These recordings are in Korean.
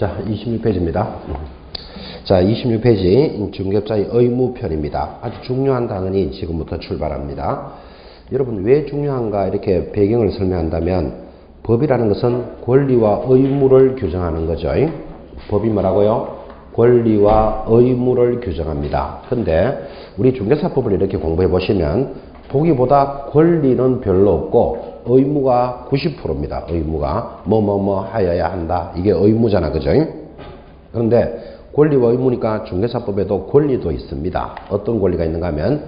자, 26페이지입니다. 자, 26페이지 중개업자의 의무편입니다. 아주 중요한 단원이 지금부터 출발합니다. 여러분 왜 중요한가 이렇게 배경을 설명한다면 법이라는 것은 권리와 의무를 규정하는 거죠. 법이 뭐라고요? 권리와 의무를 규정합니다. 근데 우리 중개사법을 이렇게 공부해 보시면 보기보다 권리는 별로 없고 의무가 90%입니다. 의무가 뭐뭐뭐 하여야 한다. 이게 의무잖아. 그죠? 그런데 권리와 의무니까 중개사법에도 권리도 있습니다. 어떤 권리가 있는가 하면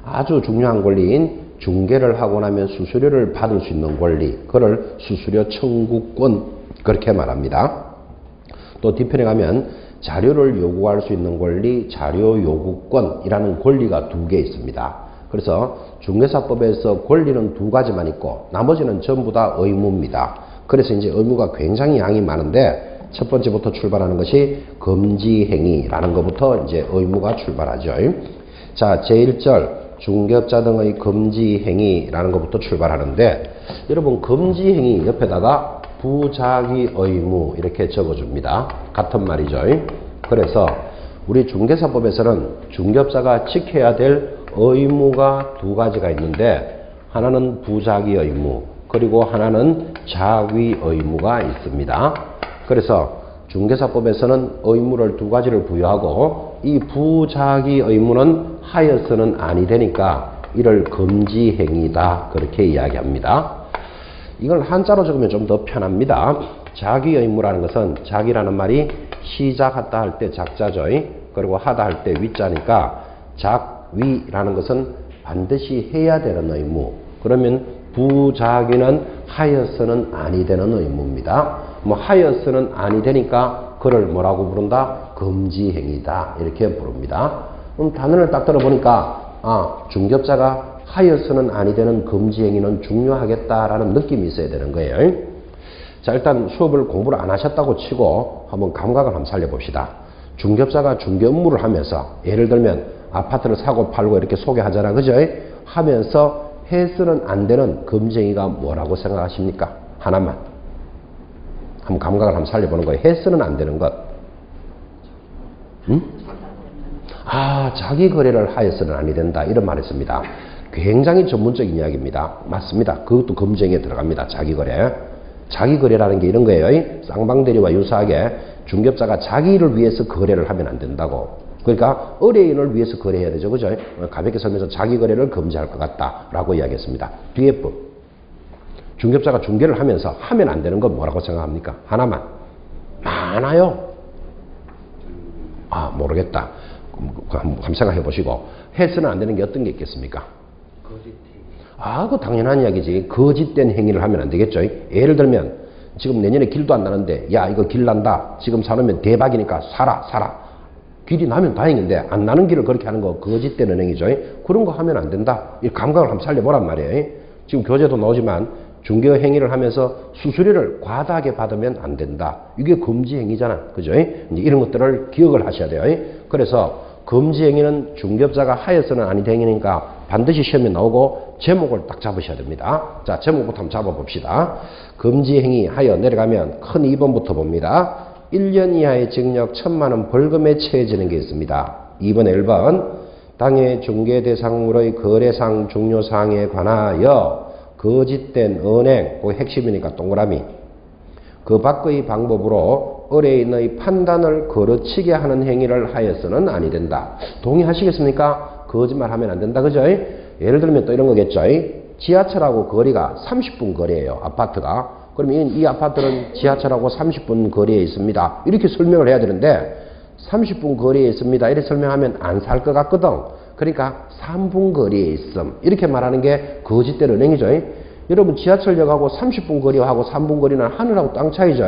아주 중요한 권리인 중개를 하고 나면 수수료를 받을 수 있는 권리, 그걸 수수료 청구권 그렇게 말합니다. 또 뒤편에 가면 자료를 요구할 수 있는 권리, 자료 요구권이라는 권리가 두 개 있습니다. 그래서 중개사법에서 권리는 두 가지만 있고 나머지는 전부 다 의무입니다. 그래서 이제 의무가 굉장히 양이 많은데 첫 번째부터 출발하는 것이 금지행위라는 것부터 이제 의무가 출발하죠. 자, 제1절 중개업자 등의 금지행위라는 것부터 출발하는데 여러분 금지행위 옆에다가 부작위 의무 이렇게 적어줍니다. 같은 말이죠. 그래서 우리 중개사법에서는 중개업자가 지켜야 될 의무가 두 가지가 있는데 하나는 부작위 의무 그리고 하나는 작위 의무가 있습니다. 그래서 중개사법에서는 의무를 두 가지를 부여하고 이 부작위 의무는 하여서는 아니 되니까 이를 금지행위다 그렇게 이야기합니다. 이걸 한자로 적으면 좀 더 편합니다. 작위 의무라는 것은 작이라는 말이 시작하다 할 때 작자죠. 그리고 하다 할 때 위자니까 작위라는 것은 반드시 해야 되는 의무. 그러면 부작위는 하여서는 아니 되는 의무입니다. 뭐 하여서는 아니 되니까 그를 뭐라고 부른다? 금지행위다 이렇게 부릅니다. 그럼 단어를 딱 들어보니까 중개업자가 하여서는 아니 되는 금지행위는 중요하겠다라는 느낌이 있어야 되는 거예요. 자, 일단 수업을 공부를 안 하셨다고 치고 한번 감각을 한번 살려봅시다. 중개업자가 중개 업무를 하면서 예를 들면 아파트를 사고 팔고 이렇게 소개하잖아. 그죠? 하면서 해서는 안 되는 금지행위가 뭐라고 생각하십니까? 하나만. 한번 감각을 한번 살려보는 거예요. 해서는 안 되는 것. 응? 자기 거래를 하여서는 아니 된다. 이런 말을 했습니다. 굉장히 전문적인 이야기입니다. 맞습니다. 그것도 금지행위에 들어갑니다. 자기 거래. 자기 거래라는 게 이런 거예요. 쌍방대리와 유사하게 중개업자가 자기를 위해서 거래를 하면 안 된다고. 그러니까 의뢰인을 위해서 거래해야 되죠. 그죠? 가볍게 설명해서 자기 거래를 금지할 것 같다라고 이야기했습니다. 뒤에 법. 중개업자가 중개를 하면서 하면 안 되는 건 뭐라고 생각합니까? 하나만. 많아요. 모르겠다. 한번 생각해 보시고 해서는 안 되는 게 어떤 게 있겠습니까? 그거 당연한 이야기지. 거짓된 행위를 하면 안 되겠죠. 예를 들면 지금 내년에 길도 안 나는데 야 이거 길 난다. 지금 사놓으면 대박이니까 사라. 길이 나면 다행인데 안 나는 길을 그렇게 하는 거 거짓된 은행이죠. 그런 거 하면 안 된다. 이 감각을 한번 살려보란 말이에요. 지금 교재도 나오지만 중개 행위를 하면서 수수료를 과다하게 받으면 안 된다. 이게 금지 행위잖아. 그죠? 이제 이런 것들을 기억을 하셔야 돼요. 그래서 금지 행위는 중개업자가 하여서는 아니 되니까 반드시 시험에 나오고 제목을 딱 잡으셔야 됩니다. 자, 제목부터 한번 잡아봅시다. 금지 행위 하여 내려가면 큰 2번부터 봅니다. 1년 이하의 징역 1,000만 원 벌금에 처해지는 게 있습니다. 2번에 1번 당해 중개 대상물의 거래상 종료사항에 관하여 거짓된 언행, 그 핵심이니까 동그라미 그 밖의 방법으로 의뢰인의 판단을 거르치게 하는 행위를 하여서는 아니 된다. 동의하시겠습니까? 거짓말하면 안 된다. 그죠? 예를 들면 또 이런 거겠죠. 지하철하고 거리가 30분 거리예요. 아파트가. 그러면 이 아파트는 지하철하고 30분 거리에 있습니다. 이렇게 설명을 해야 되는데 30분 거리에 있습니다. 이렇게 설명하면 안 살 것 같거든. 그러니까 3분 거리에 있음. 이렇게 말하는 게 거짓된 은행이죠. 여러분 지하철역하고 30분 거리하고 3분 거리는 하늘하고 땅 차이죠.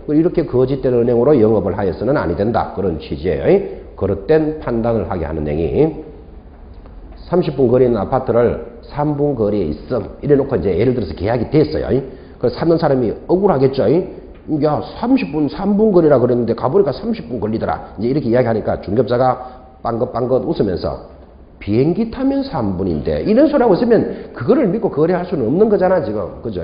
이렇게 거짓된 은행으로 영업을 하여서는 아니 된다. 그런 취지예요. 그릇된 판단을 하게 하는 행위. 30분 거리에 있는 아파트를 3분 거리에 있음. 이래 놓고 이제 예를 들어서 계약이 됐어요. 그래서 사는 사람이 억울하겠죠. 야 30분 3분 거리라 그랬는데 가보니까 30분 걸리더라. 이제 이렇게 이야기하니까 중개업자가 빵긋빵긋 웃으면서 비행기 타면 3분인데 이런 소리 하고 있으면 그거를 믿고 거래할 수는 없는 거잖아 지금. 그죠?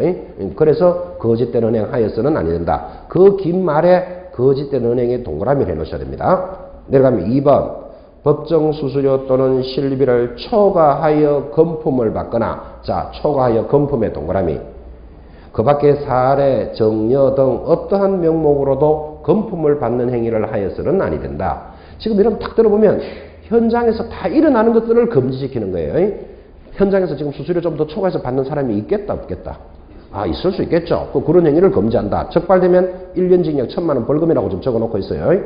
그래서 거짓된 은행 하여서는 아니 된다. 그 긴 말에 거짓된 은행에 동그라미를 해놓으셔야 됩니다. 내려가면 2번 법정 수수료 또는 실비를 초과하여 금품을 받거나, 자, 초과하여 금품의 동그라미. 그 밖에 사례, 정려 등 어떠한 명목으로도 금품을 받는 행위를 하여서는 아니 된다. 지금 여러분 딱 들어보면 현장에서 다 일어나는 것들을 금지시키는 거예요. 현장에서 지금 수수료 좀 더 초과해서 받는 사람이 있겠다 없겠다? 아, 있을 수 있겠죠. 그런 행위를 금지한다. 적발되면 1년 징역 1,000만 원 벌금이라고 좀 적어놓고 있어요.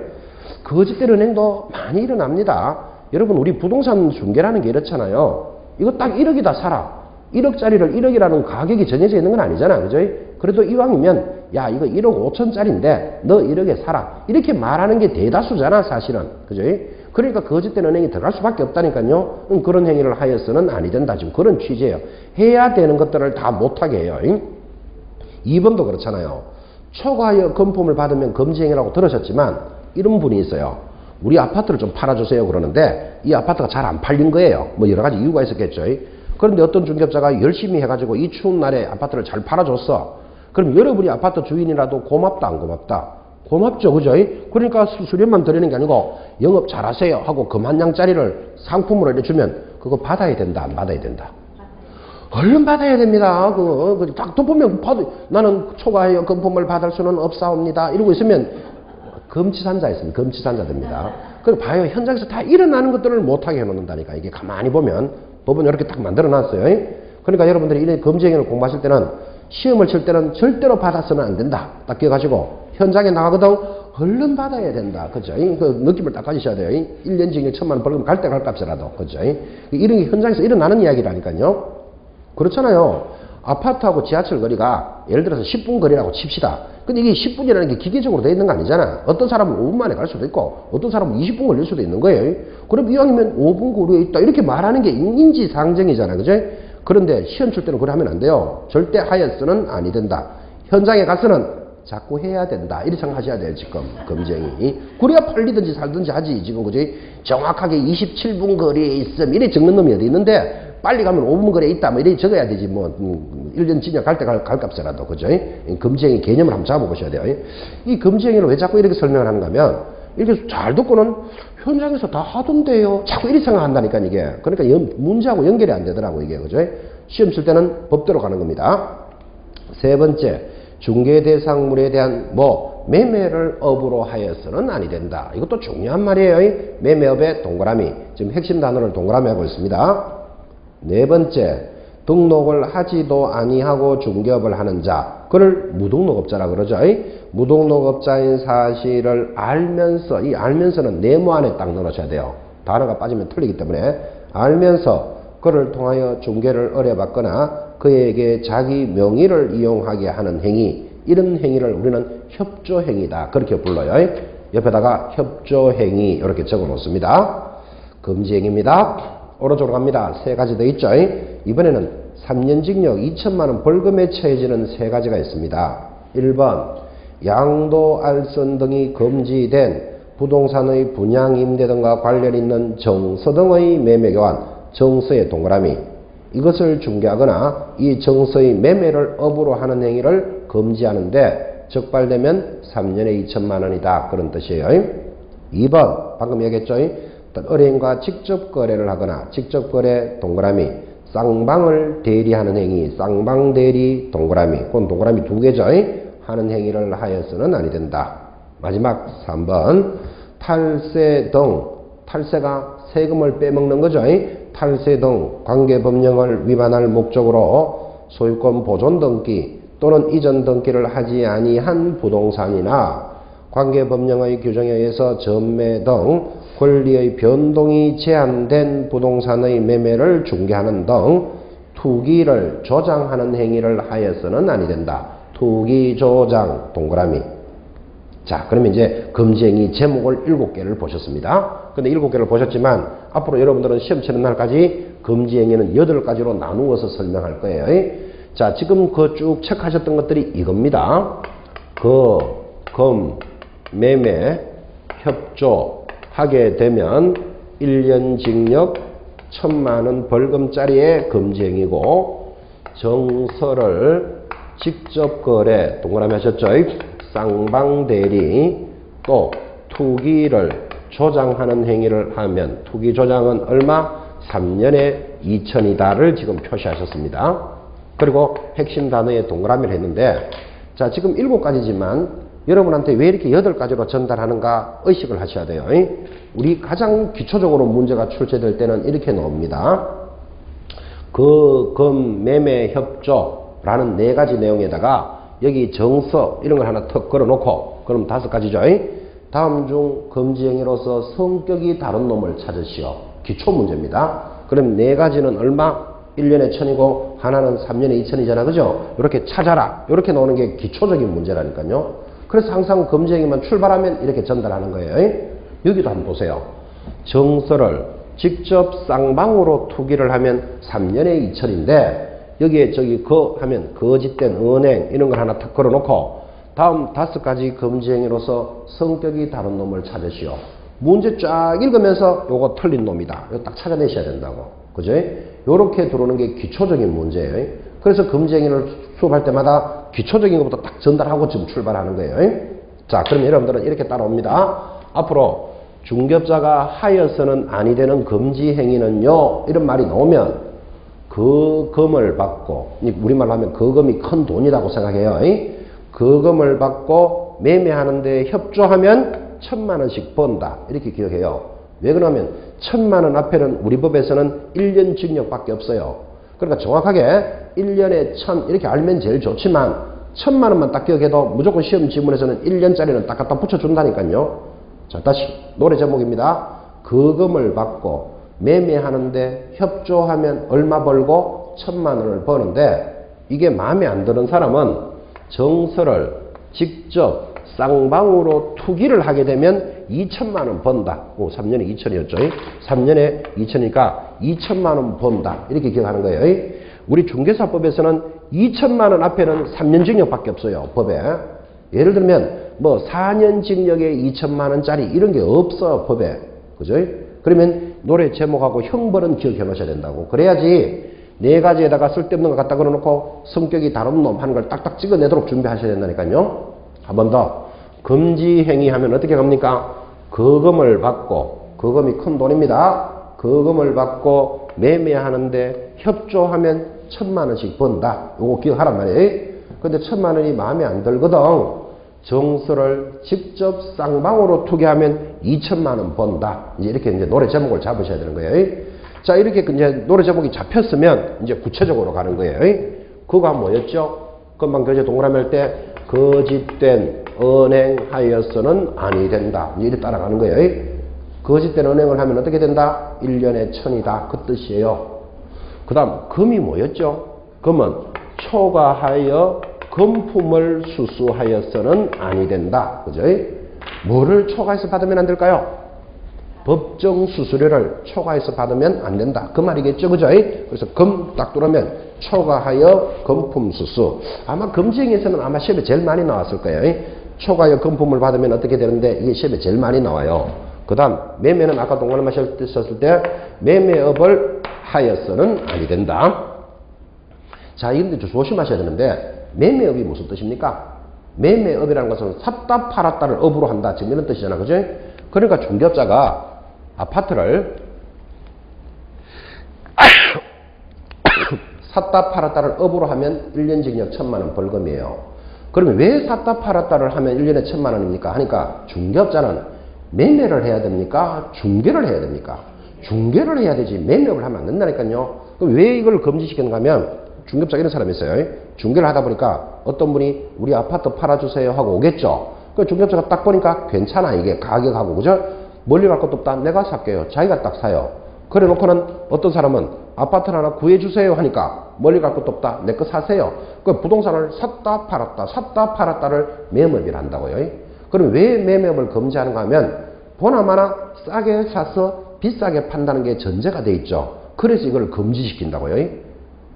거짓된 은행도 많이 일어납니다. 여러분 우리 부동산 중개라는 게 이렇잖아요. 이거 딱 1억이다 사라. 1억짜리를 1억이라는 가격이 정해져 있는 건 아니잖아. 그죠? 그래도 이왕이면 야 이거 1억 5천짜리인데 너 1억에 사라. 이렇게 말하는 게 대다수잖아 사실은. 그죠? 그러니까 거짓된 은행이 들어갈 수밖에 없다니까요. 그런 행위를 하여서는 아니 된다. 지금 그런 취지예요. 해야 되는 것들을 다 못하게 해요. 2번도 그렇잖아요. 초과하여 금품을 받으면 금지행위라고 들으셨지만 이런 분이 있어요. 우리 아파트를 좀 팔아주세요 그러는데 이 아파트가 잘 안 팔린 거예요. 뭐 여러 가지 이유가 있었겠죠. 그런데 어떤 중개업자가 열심히 해가지고 이 추운 날에 아파트를 잘 팔아줬어. 그럼 여러분이 아파트 주인이라도 고맙다 안 고맙다? 고맙죠. 그죠? 그러니까 수수료만 드리는 게 아니고 영업 잘하세요 하고 금한냥짜리를 상품으로 해주면 그거 받아야 된다 안 받아야 된다? 얼른 받아야 됩니다. 딱 덮으면 나는 초과하여 금품을 받을 수는 없사옵니다. 이러고 있으면 금치산자 있습니다. 금치산자 됩니다. 그리고 봐요. 현장에서 다 일어나는 것들을 못하게 해놓는다니까. 이게 가만히 보면 법은 이렇게 딱 만들어놨어요. 그러니까 여러분들이 이런 금지행위를 공부하실 때는 시험을 칠 때는 절대로 받아서는 안 된다. 딱 기억하시고 현장에 나가거든 얼른 받아야 된다. 그죠? 그 느낌을 딱 가지셔야 돼요. 1년 징역 1,000만 원 벌금 갈 때 갈 값이라도. 그죠? 이런 게 현장에서 일어나는 이야기라니까요. 그렇잖아요. 아파트하고 지하철 거리가 예를 들어서 10분 거리라고 칩시다. 근데 이게 10분이라는 게 기계적으로 되어 있는 거 아니잖아. 어떤 사람은 5분 만에 갈 수도 있고 어떤 사람은 20분 걸릴 수도 있는 거예요. 그럼 이왕이면 5분 거리에 있다 이렇게 말하는 게 인지상정이잖아. 그죠? 그런데 시험 칠 때는 그래 하면 안 돼요. 절대 하여서는 아니 된다. 현장에 가서는 자꾸 해야 된다. 이렇게 생각하셔야 돼요. 지금 금지행위. 그래야 팔리든지 살든지 하지. 지금 그지? 정확하게 27분 거리에 있음 이래 적는 놈이 어디 있는데 빨리 가면 5분 거리에 있다 뭐 이래 적어야 되지. 뭐 1년 징역 갈 때 갈 값이라도. 그죠? 금지행위 개념을 한번 잡아보셔야 돼요. 이 금지행위를 왜 자꾸 이렇게 설명을 하는가 하면 이렇게 잘 듣고는 현장에서 다 하던데요. 자꾸 이렇게 생각한다니까 이게. 그러니까 문제하고 연결이 안 되더라고 이게. 그죠? 시험 칠 때는 법대로 가는 겁니다. 세 번째, 중개 대상물에 대한 매매를 업으로 하여서는 아니 된다. 이것도 중요한 말이에요. 매매업의 동그라미. 지금 핵심 단어를 동그라미 하고 있습니다. 네 번째, 등록을 하지도 아니하고 중개업을 하는 자. 그를 무등록업자라 그러죠. 무등록업자인 사실을 알면서, 이 알면서는 네모 안에 딱 넣으셔야 돼요. 단어가 빠지면 틀리기 때문에 알면서 그를 통하여 중개를 의뢰받거나 그에게 자기 명의를 이용하게 하는 행위, 이런 행위를 우리는 협조행위다. 그렇게 불러요. 옆에다가 협조행위 이렇게 적어 놓습니다. 금지행위입니다. 오른쪽으로 갑니다. 세 가지 더 있죠. 이번에는 3년 징역 2,000만 원 벌금에 처해지는 세 가지가 있습니다. 1번 양도, 알선 등이 금지된 부동산의 분양, 임대 등과 관련 있는 정서 등의 매매 교환, 정서의 동그라미. 이것을 중개하거나 이 정서의 매매를 업으로 하는 행위를 금지하는데 적발되면 3년에 2,000만 원이다. 그런 뜻이에요. 2번 방금 얘기했죠. 의뢰인과 직접 거래를 하거나 직접 거래 동그라미, 쌍방을 대리하는 행위, 쌍방 대리 동그라미. 그건 동그라미 두 개죠. 하는 행위를 하여서는 아니 된다. 마지막 3번 탈세 등, 탈세가 세금을 빼먹는 거죠. 탈세 등 관계법령을 위반할 목적으로 소유권 보존 등기 또는 이전 등기를 하지 아니한 부동산이나 관계법령의 규정에 의해서 전매 등 권리의 변동이 제한된 부동산의 매매를 중개하는 등 투기를 조장하는 행위를 하여서는 아니 된다. 투기 조장 동그라미. 자, 그러면 이제 금지행위 제목을 7개를 보셨습니다. 근데 7개를 보셨지만 앞으로 여러분들은 시험 치는 날까지 금지행위는 8가지로 나누어서 설명할 거예요. 자, 지금 그 쭉 체크하셨던 것들이 이겁니다. 매매, 협조 하게 되면 1년 징역 1,000만 원 벌금짜리의 금지행위고, 정서를 직접 거래 동그라미 하셨죠? 쌍방대리 또 투기를 조장하는 행위를 하면 투기 조장은 얼마? 3년에 2천이다를 지금 표시하셨습니다. 그리고 핵심 단어에 동그라미를 했는데 자 지금 7가지지만 여러분한테 왜 이렇게 8가지로 전달하는가 의식을 하셔야 돼요. 우리 가장 기초적으로 문제가 출제될 때는 이렇게 나옵니다. 금, 매매, 협조라는 4가지 내용에다가 여기 정서 이런 걸 하나 턱 걸어놓고 그럼 5가지죠. 다음 중 금지행위로서 성격이 다른 놈을 찾으시오. 기초 문제입니다. 그럼 4가지는 얼마? 1년에 1000이고 하나는 3년에 2000이잖아. 그죠? 이렇게 찾아라. 이렇게 나오는 게 기초적인 문제라니까요. 그래서 항상 금지행위만 출발하면 이렇게 전달하는 거예요. 여기도 한번 보세요. 정서를 직접 쌍방으로 투기를 하면 3년에 2000인데 여기에 하면 거짓된 은행 이런 걸 하나 탁 걸어놓고 다음 5가지 금지행위로서 성격이 다른 놈을 찾으시오. 문제 쫙 읽으면서 요거 틀린 놈이다. 이거 딱 찾아내셔야 된다고. 그죠? 요렇게 들어오는 게 기초적인 문제예요. 그래서 금지행위를 수업할 때마다 기초적인 것부터 딱 전달하고 지금 출발하는 거예요. 자, 그럼 여러분들은 이렇게 따라옵니다. 앞으로 중개업자가 하여서는 아니 되는 금지행위는요. 이런 말이 나오면 그 금을 받고 우리말로 하면 그 금이 큰 돈이라고 생각해요. 그 금을 받고 매매하는데 협조하면 1000만원씩 번다. 이렇게 기억해요. 왜 그러냐면 1000만원 앞에는 우리 법에서는 1년 징역밖에 없어요. 그러니까 정확하게 1년에 1000 이렇게 알면 제일 좋지만 1000만원만 딱 기억해도 무조건 시험 지문에서는 1년짜리는 딱 갖다 붙여준다니까요. 자, 다시 노래 제목입니다. 그 금을 받고 매매하는데 협조하면 얼마 벌고 1000만원을 버는데 이게 마음에 안 드는 사람은 정서를 직접 쌍방으로 투기를 하게 되면 2천만원 번다. 3년에 2천이었죠. 3년에 2천이니까 2천만원 번다. 이렇게 기억하는 거예요. 우리 중개사법에서는 2천만원 앞에는 3년 징역밖에 없어요. 법에. 예를 들면 뭐 4년 징역에 2천만원짜리 이런 게 없어. 법에. 그죠? 그러면 노래 제목하고 형벌은 기억해 놓으셔야 된다고. 그래야지 4가지에다가 쓸데없는 거 갖다 걸어놓고 성격이 다른 놈 하는 걸 딱딱 찍어내도록 준비하셔야 된다니까요. 한 번 더. 금지행위 하면 어떻게 합니까? 거금을 받고, 거금이 큰 돈입니다. 거금을 받고 매매하는데 협조하면 1000만원씩 번다. 요거 기억하란 말이에요. 근데 1000만원이 마음에 안 들거든. 정서를 직접 쌍방으로 투기하면 2000만원 번다. 이제 노래 제목을 잡으셔야 되는 거예요. 자, 이렇게 이제 노래 제목이 잡혔으면 이제 구체적으로 가는 거예요. 그거가 뭐였죠? 금방 교재 동그라미 할 때 거짓된 은행하여서는 아니 된다. 이렇게 따라가는 거예요. 거짓된 은행을 하면 어떻게 된다? 1년에 1000이다. 그 뜻이에요. 그 다음 금이 뭐였죠? 금은 초과하여 금품을 수수하여서는 아니 된다. 그죠? 뭐를 초과해서 받으면 안 될까요? 법정 수수료를 초과해서 받으면 안 된다. 그 말이겠죠. 그죠? 그래서 금 딱 들어오면 초과하여 금품 수수. 아마 금지행위에서는 아마 시험에 제일 많이 나왔을 거예요. 초과하여 금품을 받으면 어떻게 되는데 이게 시험에 제일 많이 나와요. 그 다음 매매는 아까 동그라미 하셨을 때 매매업을 하여서는 아니 된다. 자, 이런데 조심하셔야 되는데 매매업이 무슨 뜻입니까? 매매업이라는 것은 샀다 팔았다를 업으로 한다. 지금 이런 뜻이잖아. 그죠? 그러니까 중개업자가 아파트를 샀다 팔았다를 업으로 하면 1년 징역 1000만원 벌금이에요. 그러면 왜 샀다 팔았다를 하면 1년에 1000만원입니까? 하니까 중개업자는 매매를 해야 됩니까? 중개를 해야 됩니까? 중개를 해야 되지 매매업을 하면 안 된다니까요. 그럼 왜 이걸 금지시키는가 하면 중개업자 이런 사람이 있어요. 중개를 하다 보니까 어떤 분이 우리 아파트 팔아주세요 하고 오겠죠. 그 중개업자가 딱 보니까 괜찮아 이게 가격하고. 그죠? 멀리 갈 것도 없다. 내가 살게요. 자기가 딱 사요. 그래 놓고는 어떤 사람은 아파트를 하나 구해주세요 하니까 멀리 갈 것도 없다. 내 거 사세요. 그 부동산을 샀다 팔았다를 매매업이라 한다고요. 그럼 왜 매매업을 금지하는가 하면 보나마나 싸게 사서 비싸게 판다는 게 전제가 돼 있죠. 그래서 이걸 금지시킨다고요.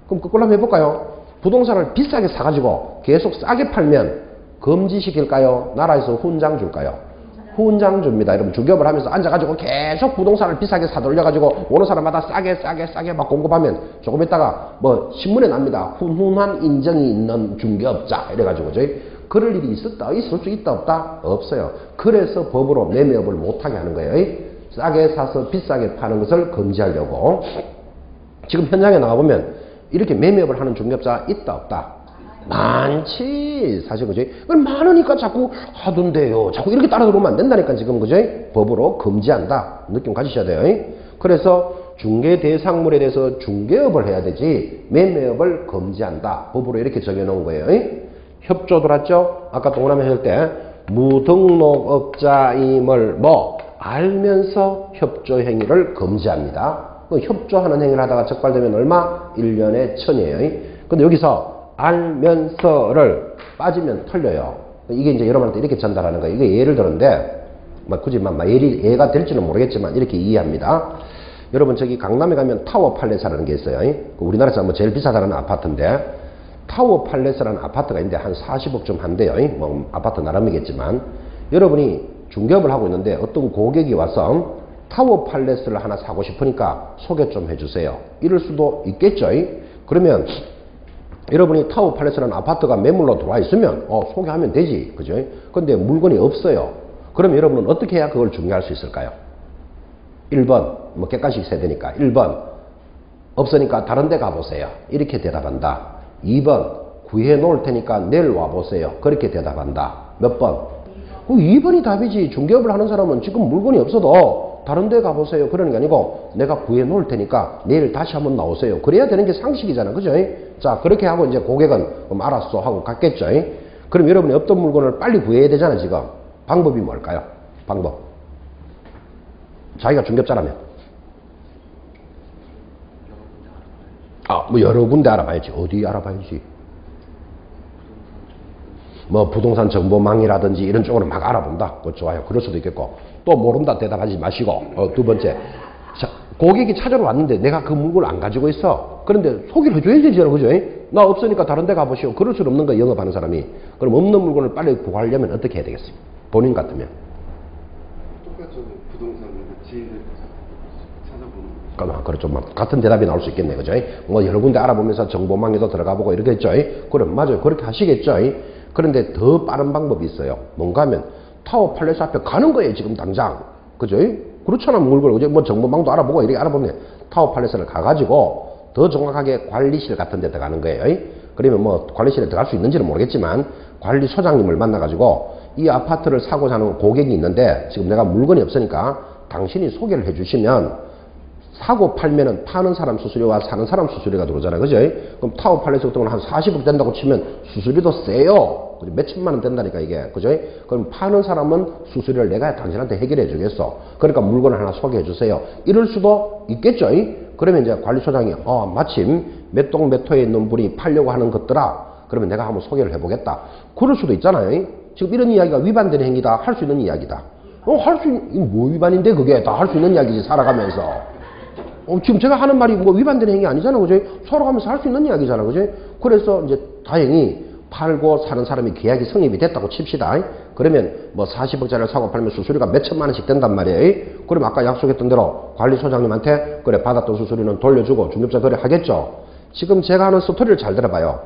그럼 그걸로 한번 해볼까요? 부동산을 비싸게 사가지고 계속 싸게 팔면 금지시킬까요? 나라에서 훈장 줄까요? 훈장 줍니다. 여러분 중개업을 하면서 앉아가지고 계속 부동산을 비싸게 사돌려가지고 오는 사람마다 싸게 막 공급하면 조금 있다가 뭐 신문에 납니다. 훈훈한 인정이 있는 중개업자 이래가지고 그럴 일이 있을 수 있다 없다? 없어요. 그래서 법으로 매매업을 못하게 하는 거예요. 싸게 사서 비싸게 파는 것을 금지하려고. 지금 현장에 나가보면 이렇게 매매업을 하는 중개업자가 있다 없다? 많지. 사실 그죠? 많으니까 자꾸 하던데요. 자꾸 이렇게 따라 들어오면 안 된다니까 지금 그죠? 법으로 금지한다. 느낌 가지셔야 돼요. 그래서 중개 대상물에 대해서 중개업을 해야 되지 매매업을 금지한다. 법으로 이렇게 정해놓은 거예요. 협조 들었죠? 아까 동그라미 할 때 무등록업자임을 뭐 알면서 협조 행위를 금지합니다. 협조하는 행위를 하다가 적발되면 얼마? 1년에 1000이에요. 근데 여기서 알면서를 빠지면 틀려요. 이게 이제 여러분한테 이렇게 전달하는 거예요. 이게 예를 들었는데, 굳이 예가 될지는 모르겠지만 이렇게 이해합니다. 여러분 저기 강남에 가면 타워 팔레스라는 게 있어요. 우리나라에서 뭐 제일 비싸다는 아파트인데, 타워 팔레스라는 아파트가 있는데 한 40억 좀 한대요. 뭐 아파트 나름이겠지만, 여러분이 중개업을 하고 있는데 어떤 고객이 와서 타워 팔레스를 하나 사고 싶으니까 소개 좀 해주세요. 이럴 수도 있겠죠. 그러면 여러분이 타워 팔레스라는 아파트가 매물로 들어와 있으면 소개하면 되지. 그죠? 근데 물건이 없어요. 그럼 여러분은 어떻게 해야 그걸 중개할 수 있을까요? 1번, 뭐 객관식 세대니까 1번, 없으니까 다른 데 가보세요. 이렇게 대답한다. 2번, 구해 놓을 테니까 내일 와보세요. 그렇게 대답한다. 몇 번? 2번이 답이지. 중개업을 하는 사람은 지금 물건이 없어도 다른 데 가보세요. 그러는 게 아니고 내가 구해 놓을 테니까 내일 다시 한번 나오세요. 그래야 되는 게 상식이잖아. 그죠? 자, 그렇게 하고 이제 고객은 알았어 하고 갔겠죠. 그럼 여러분이 없던 물건을 빨리 구해야 되잖아, 지금. 방법이 뭘까요? 방법. 자기가 중개업자라면. 뭐 여러 군데 알아봐야지. 어디 알아봐야지? 뭐 부동산 정보망이라든지 이런 쪽으로 막 알아본다. 좋아요. 그럴 수도 있겠고. 또 모른다 대답하지 마시고. 두 번째. 자, 고객이 찾아러 왔는데 내가 그 물건을 안 가지고 있어. 그런데 소개를 해줘야 되잖아. 그죠? 나 없으니까 다른 데 가보시오. 그럴 수 없는 거 영업하는 사람이. 그럼 없는 물건을 빨리 구하려면 어떻게 해야 되겠어요? 본인 같으면. 똑같죠. 부동산 지인들 찾아보는. 그렇죠. 같은 대답이 나올 수 있겠네. 그죠? 뭐 여러 군데 알아보면서 정보망에도 들어가 보고 이러겠죠. 그럼 맞아요. 그렇게 하시겠죠. 그런데 더 빠른 방법이 있어요. 뭔가 하면 타워 팔레스 앞에 가는 거예요. 지금 당장. 그죠? 그렇잖아. 물건. 뭐 정보망도 알아보고 이렇게 알아보면 타워 팔레스를 가가지고 더 정확하게 관리실 같은 데 들어가는 거예요. 그러면 뭐 관리실에 들어갈 수 있는지는 모르겠지만 관리소장님을 만나가지고 이 아파트를 사고자 하는 고객이 있는데 지금 내가 물건이 없으니까 당신이 소개를 해주시면 사고 팔면은 파는 사람 수수료와 사는 사람 수수료가 들어오잖아요. 그죠? 그럼 타워 팔레스 같은 건 한 40억 된다고 치면 수수료도 세요. 몇 천만 원 된다니까 이게. 그죠? 그럼 파는 사람은 수수료를 내가 당신한테 해결해 주겠어. 그러니까 물건을 하나 소개해 주세요. 이럴 수도 있겠죠? 그러면 이제 관리소장이 마침 몇 동 몇 호에 있는 분이 팔려고 하는 것더라. 그러면 내가 한번 소개를 해보겠다. 그럴 수도 있잖아요. 지금 이런 이야기가 위반되는 행위다. 할 수 있는 이야기다. 할 수 있는, 뭐 위반인데 그게 다 할 수 있는 이야기지 살아가면서. 지금 제가 하는 말이 뭐 위반되는 행위 아니잖아. 그죠? 살아가면서 할 수 있는 이야기잖아. 그죠? 그래서 이제 다행히 팔고 사는 사람이 계약이 성립이 됐다고 칩시다. 그러면 뭐 40억짜리를 사고 팔면 수수료가 몇 천만 원씩 된단 말이에요. 그럼 아까 약속했던 대로 관리소장님한테 그래 받았던 수수료는 돌려주고 중개업자 거래 하겠죠. 지금 제가 하는 스토리를 잘 들어봐요.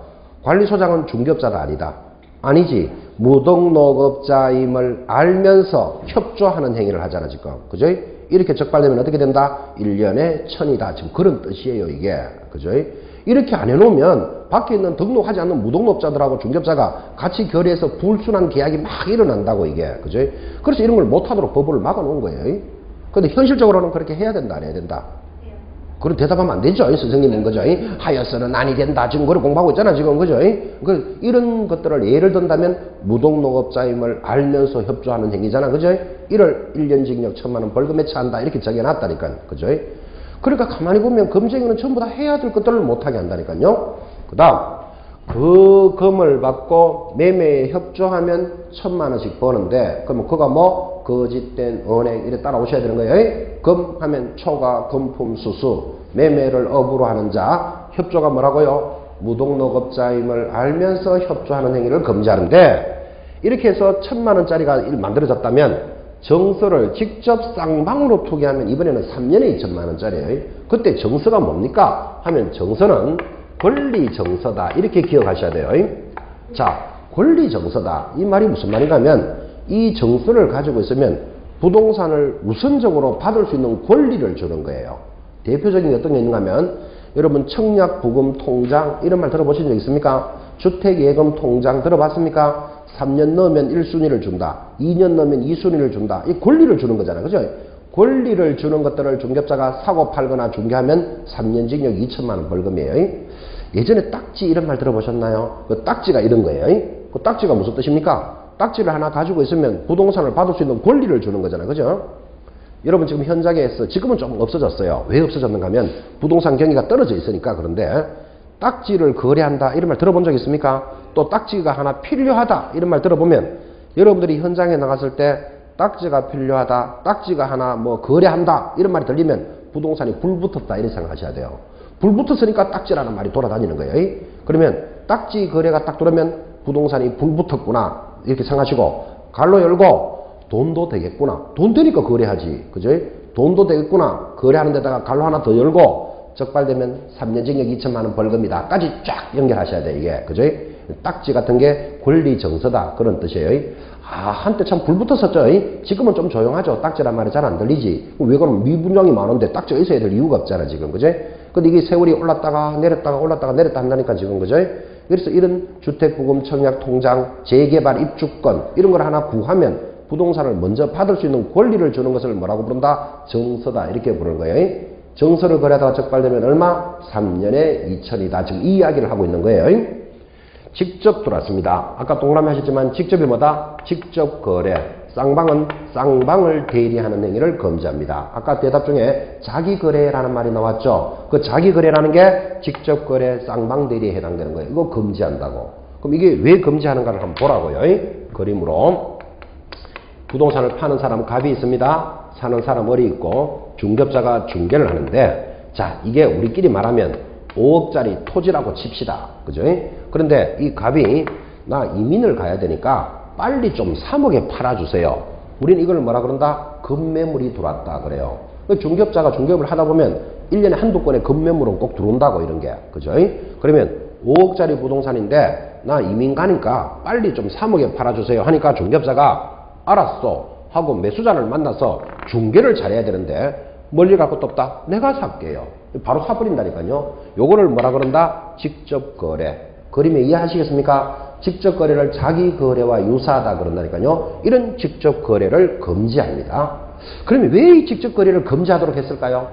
관리소장은 중개업자가 아니다. 아니지. 무등록업자임을 알면서 협조하는 행위를 하잖아 지금. 그죠? 이렇게 적발되면 어떻게 된다? 1년에 1000이다. 지금 그런 뜻이에요 이게. 그죠? 이렇게 안 해놓으면 밖에 있는 등록하지 않는 무등록자들하고 중개업자가 같이 거래해서 불순한 계약이 막 일어난다고 이게. 그죠? 그래서 이런 걸 못하도록 법을 막아놓은 거예요. 근데 현실적으로는 그렇게 해야 된다 안 해야 된다? 그런 대답하면 안 되죠. 선생님인 거죠. 하여서는 아니 된다. 지금 그걸 공부하고 있잖아. 지금. 그죠? 이런 것들을 예를 든다면 무등록업자임을 알면서 협조하는 행위잖아. 그죠? 이를 1년 징역 1000만 원 벌금에 처한다. 이렇게 정해놨다니까. 그죠? 그러니까 가만히 보면 검증이는 전부 다 해야 될 것들을 못하게 한다니까요. 그 다음 그 금을 받고 매매에 협조하면 1000만 원씩 버는데 그러면 그가 뭐 거짓된 언행 이래 따라오셔야 되는 거예요. 금 하면 초과 금품 수수 매매를 업으로 하는 자 협조가 뭐라고요? 무등록업자임을 알면서 협조하는 행위를 금지하는데 이렇게 해서 1000만 원짜리가 만들어졌다면 정서를 직접 쌍방으로 투기하면 이번에는 3년에 2천만 원짜리예요. 그때 정서가 뭡니까? 하면 정서는 권리 정서다. 이렇게 기억하셔야 돼요. 자, 권리 정서다. 이 말이 무슨 말인가 하면 이 정서를 가지고 있으면 부동산을 우선적으로 받을 수 있는 권리를 주는 거예요. 대표적인 게 어떤 게 있는가 하면 여러분 청약부금 통장 이런 말 들어보신 적 있습니까? 주택예금 통장 들어봤습니까? 3년 넣으면 1순위를 준다. 2년 넣으면 2순위를 준다. 이 권리를 주는 거잖아요. 그죠? 권리를 주는 것들을 중개업자가 사고 팔거나 중개하면 3년 징역 2천만 원 벌금이에요. 예전에 딱지 이런 말 들어보셨나요? 그 딱지가 이런 거예요. 그 딱지가 무슨 뜻입니까? 딱지를 하나 가지고 있으면 부동산을 받을 수 있는 권리를 주는 거잖아요. 그죠? 여러분 지금 현장에서 지금은 좀 없어졌어요. 왜 없어졌는가 하면 부동산 경기가 떨어져 있으니까. 그런데 딱지를 거래한다 이런 말 들어본 적 있습니까? 또 딱지가 하나 필요하다 이런 말 들어보면 여러분들이 현장에 나갔을 때 딱지가 필요하다, 딱지가 하나 뭐 거래한다 이런 말이 들리면 부동산이 불붙었다 이렇게 생각하셔야 돼요. 불붙었으니까 딱지라는 말이 돌아다니는 거예요. 그러면 딱지 거래가 딱 들어오면 부동산이 불붙었구나 이렇게 생각하시고 갈로 열고 돈도 되겠구나. 돈 되니까 거래하지. 그죠? 돈도 되겠구나. 거래하는 데다가 갈로 하나 더 열고 적발되면 3년 징역 2천만 원 벌금이다. 까지 쫙 연결하셔야 돼, 이게. 그죠? 딱지 같은 게 권리 정서다. 그런 뜻이에요. 아, 한때 참 불붙었었죠. 지금은 좀 조용하죠. 딱지란 말이 잘 안 들리지. 왜 그러면 미분양이 많은데 딱지가 있어야 될 이유가 없잖아, 지금. 그죠? 근데 이게 세월이 올랐다가 내렸다가 올랐다가 내렸다 한다니까, 지금. 그죠? 그래서 이런 주택부금 청약 통장, 재개발 입주권, 이런 걸 하나 구하면 부동산을 먼저 받을 수 있는 권리를 주는 것을 뭐라고 부른다? 정서다. 이렇게 부르는 거예요. 정서를 거래하다가 적발되면 얼마? 3년에 2천이다. 지금 이 이야기를 하고 있는 거예요. 직접 들어왔습니다. 아까 동그라미 하셨지만 직접이 뭐다? 직접 거래. 쌍방은 쌍방을 대리하는 행위를 금지합니다. 아까 대답 중에 자기거래라는 말이 나왔죠. 그 자기거래라는 게 직접 거래, 쌍방 대리에 해당되는 거예요. 이거 금지한다고. 그럼 이게 왜 금지하는가를 한번 보라고요. 그림으로. 부동산을 파는 사람 갑이 있습니다. 사는 사람 을이 있고 중개업자가 중개를 하는데, 자, 이게 우리끼리 말하면 5억짜리 토지라고 칩시다. 그죠? 그런데 이 갑이 나 이민을 가야 되니까 빨리 좀 3억에 팔아주세요. 우리는 이걸 뭐라 그런다? 급매물이 들어왔다 그래요. 중개업자가 중개업을 하다 보면 1년에 한두 건의 급매물은 꼭 들어온다고, 이런 게. 그죠? 그러면 5억짜리 부동산인데 나 이민 가니까 빨리 좀 3억에 팔아주세요 하니까 중개업자가 알았어 하고 매수자를 만나서 중개를 잘해야 되는데 멀리 갈 것도 없다. 내가 살게요. 바로 사버린다니까요. 요거를 뭐라 그런다? 직접 거래. 그림에 이해하시겠습니까? 직접 거래를 자기 거래와 유사하다 그런다니까요. 이런 직접 거래를 금지합니다. 그러면 왜 이 직접 거래를 금지하도록 했을까요?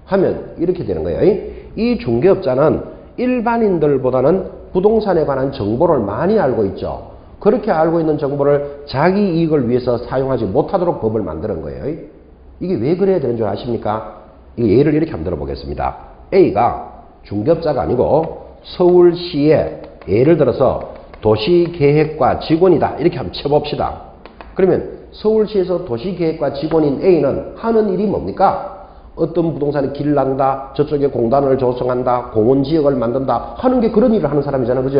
하면 이렇게 되는 거예요. 이 중개업자는 일반인들보다는 부동산에 관한 정보를 많이 알고 있죠. 그렇게 알고 있는 정보를 자기 이익을 위해서 사용하지 못하도록 법을 만드는 거예요. 이게 왜 그래야 되는 줄 아십니까? 이 예를 이렇게 한번 들어보겠습니다. A가 중개업자가 아니고 서울시에 예를 들어서 도시계획과 직원이다. 이렇게 한번 쳐봅시다. 그러면 서울시에서 도시계획과 직원인 A는 하는 일이 뭡니까? 어떤 부동산에 길 난다, 저쪽에 공단을 조성한다, 공원지역을 만든다 하는 게 그런 일을 하는 사람이잖아요. 그죠?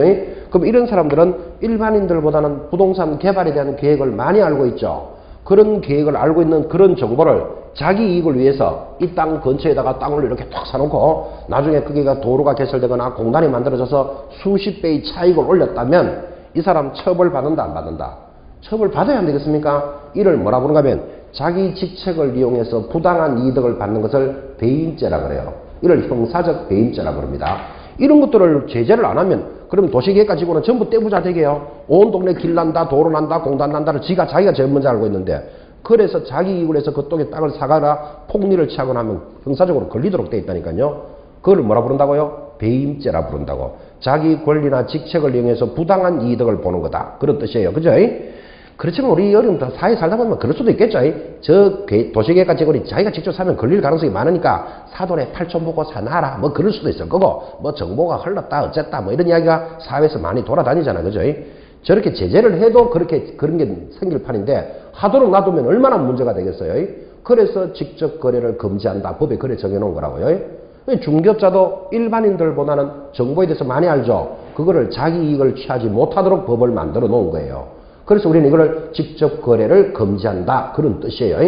그럼 이런 사람들은 일반인들보다는 부동산 개발에 대한 계획을 많이 알고 있죠. 그런 계획을 알고 있는 그런 정보를 자기 이익을 위해서 이 땅 근처에다가 땅을 이렇게 탁 사놓고 나중에 그게가 도로가 개설되거나 공단이 만들어져서 수십 배의 차익을 올렸다면 이 사람 처벌받는다, 안 받는다? 처벌받아야 안 되겠습니까? 이를 뭐라 부르는가 하면 자기 직책을 이용해서 부당한 이득을 받는 것을 배임죄라 그래요. 이를 형사적 배임죄라 부릅니다. 이런 것들을 제재를 안 하면 그럼 도시계획과 직원은 전부 떼부자 되게요. 온 동네 길 난다, 도로 난다, 공단 난다를 자기가 제일 먼저 알고 있는데, 그래서 자기 이익을 해서 그쪽에 땅을 사가라 폭리를 취하거나 하면 형사적으로 걸리도록 돼 있다니까요. 그걸 뭐라 부른다고요? 배임죄라 부른다고. 자기 권리나 직책을 이용해서 부당한 이득을 보는 거다. 그런 뜻이에요. 그죠? 그렇지만 우리 어려움 사회 살다 보면 그럴 수도 있겠죠. 저 도시계획과 직원이 자기가 직접 사면 걸릴 가능성이 많으니까 사돈에 8촌 보고 사놔라 뭐 그럴 수도 있을 거고, 뭐 정보가 흘렀다 어쨌다 뭐 이런 이야기가 사회에서 많이 돌아다니잖아요. 그죠? 저렇게 제재를 해도 그런 게 생길 판인데 하도록 놔두면 얼마나 문제가 되겠어요. 그래서 직접 거래를 금지한다. 법에 그래 정해놓은 거라고요. 중개업자도 일반인들보다는 정보에 대해서 많이 알죠. 그거를 자기 이익을 취하지 못하도록 법을 만들어 놓은 거예요. 그래서 우리는 이거를 직접 거래를 금지한다. 그런 뜻이에요.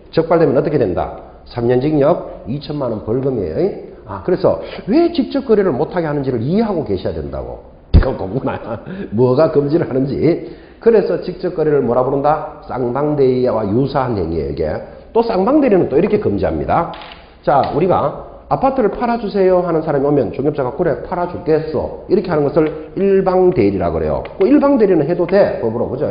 적발되면 어떻게 된다? 3년 징역 2천만 원 벌금이에요. 그래서 왜 직접 거래를 못하게 하는지를 이해하고 계셔야 된다고. 문제가 그거구나. 뭐가 금지를 하는지. 그래서 직접 거래를 뭐라 부른다? 쌍방대리와 유사한 행위예요, 이게. 또 쌍방대리는 또 이렇게 금지합니다. 자, 우리가 아파트를 팔아주세요 하는 사람이 오면 중개업자가 그래 팔아주겠어 이렇게 하는 것을 일방대리라 그래요. 그 일방대리는 해도 돼 법으로, 그죠?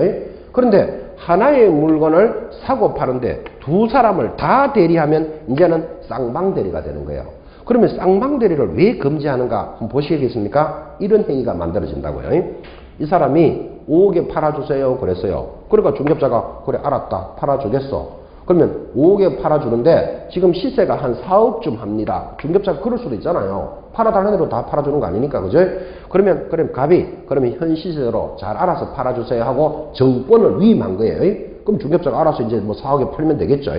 그런데 하나의 물건을 사고 파는데 두 사람을 다 대리하면 이제는 쌍방대리가 되는 거예요. 그러면 쌍방대리를 왜 금지하는가 한번 보시겠습니까? 이런 행위가 만들어진다고요. 이 사람이 5억에 팔아주세요 그랬어요. 그러니까 중개업자가 그래 알았다 팔아주겠어. 그러면 5억에 팔아주는데 지금 시세가 한 4억쯤 합니다. 중개업자가 그럴 수도 있잖아요. 팔아달라는 대로 다 팔아주는 거 아니니까, 그죠? 그러면 갑이 그러면 현 시세로 잘 알아서 팔아주세요 하고 정권을 위임한 거예요. 그럼 중개업자가 알아서 이제 뭐 4억에 팔면 되겠죠.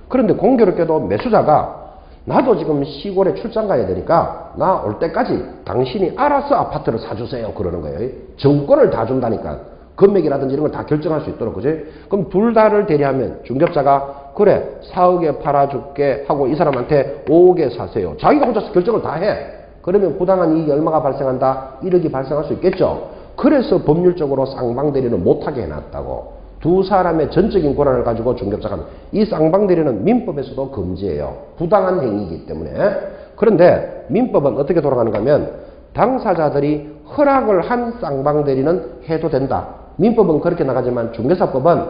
그런데 공교롭게도 매수자가 나도 지금 시골에 출장 가야 되니까 나 올 때까지 당신이 알아서 아파트를 사주세요 그러는 거예요. 정권을 다 준다니까. 금액이라든지 이런 걸 다 결정할 수 있도록, 그지? 그럼 둘 다를 대리하면 중개업자가 그래 4억에 팔아줄게 하고 이 사람한테 5억에 사세요. 자기가 혼자서 결정을 다 해. 그러면 부당한 이익이 얼마가 발생한다? 1억이 발생할 수 있겠죠. 그래서 법률적으로 쌍방대리는 못하게 해놨다고. 두 사람의 전적인 권한을 가지고 중개업자가 이 쌍방대리는 민법에서도 금지예요. 부당한 행위이기 때문에. 그런데 민법은 어떻게 돌아가는가 하면 당사자들이 허락을 한 쌍방대리는 해도 된다. 민법은 그렇게 나가지만 중개사법은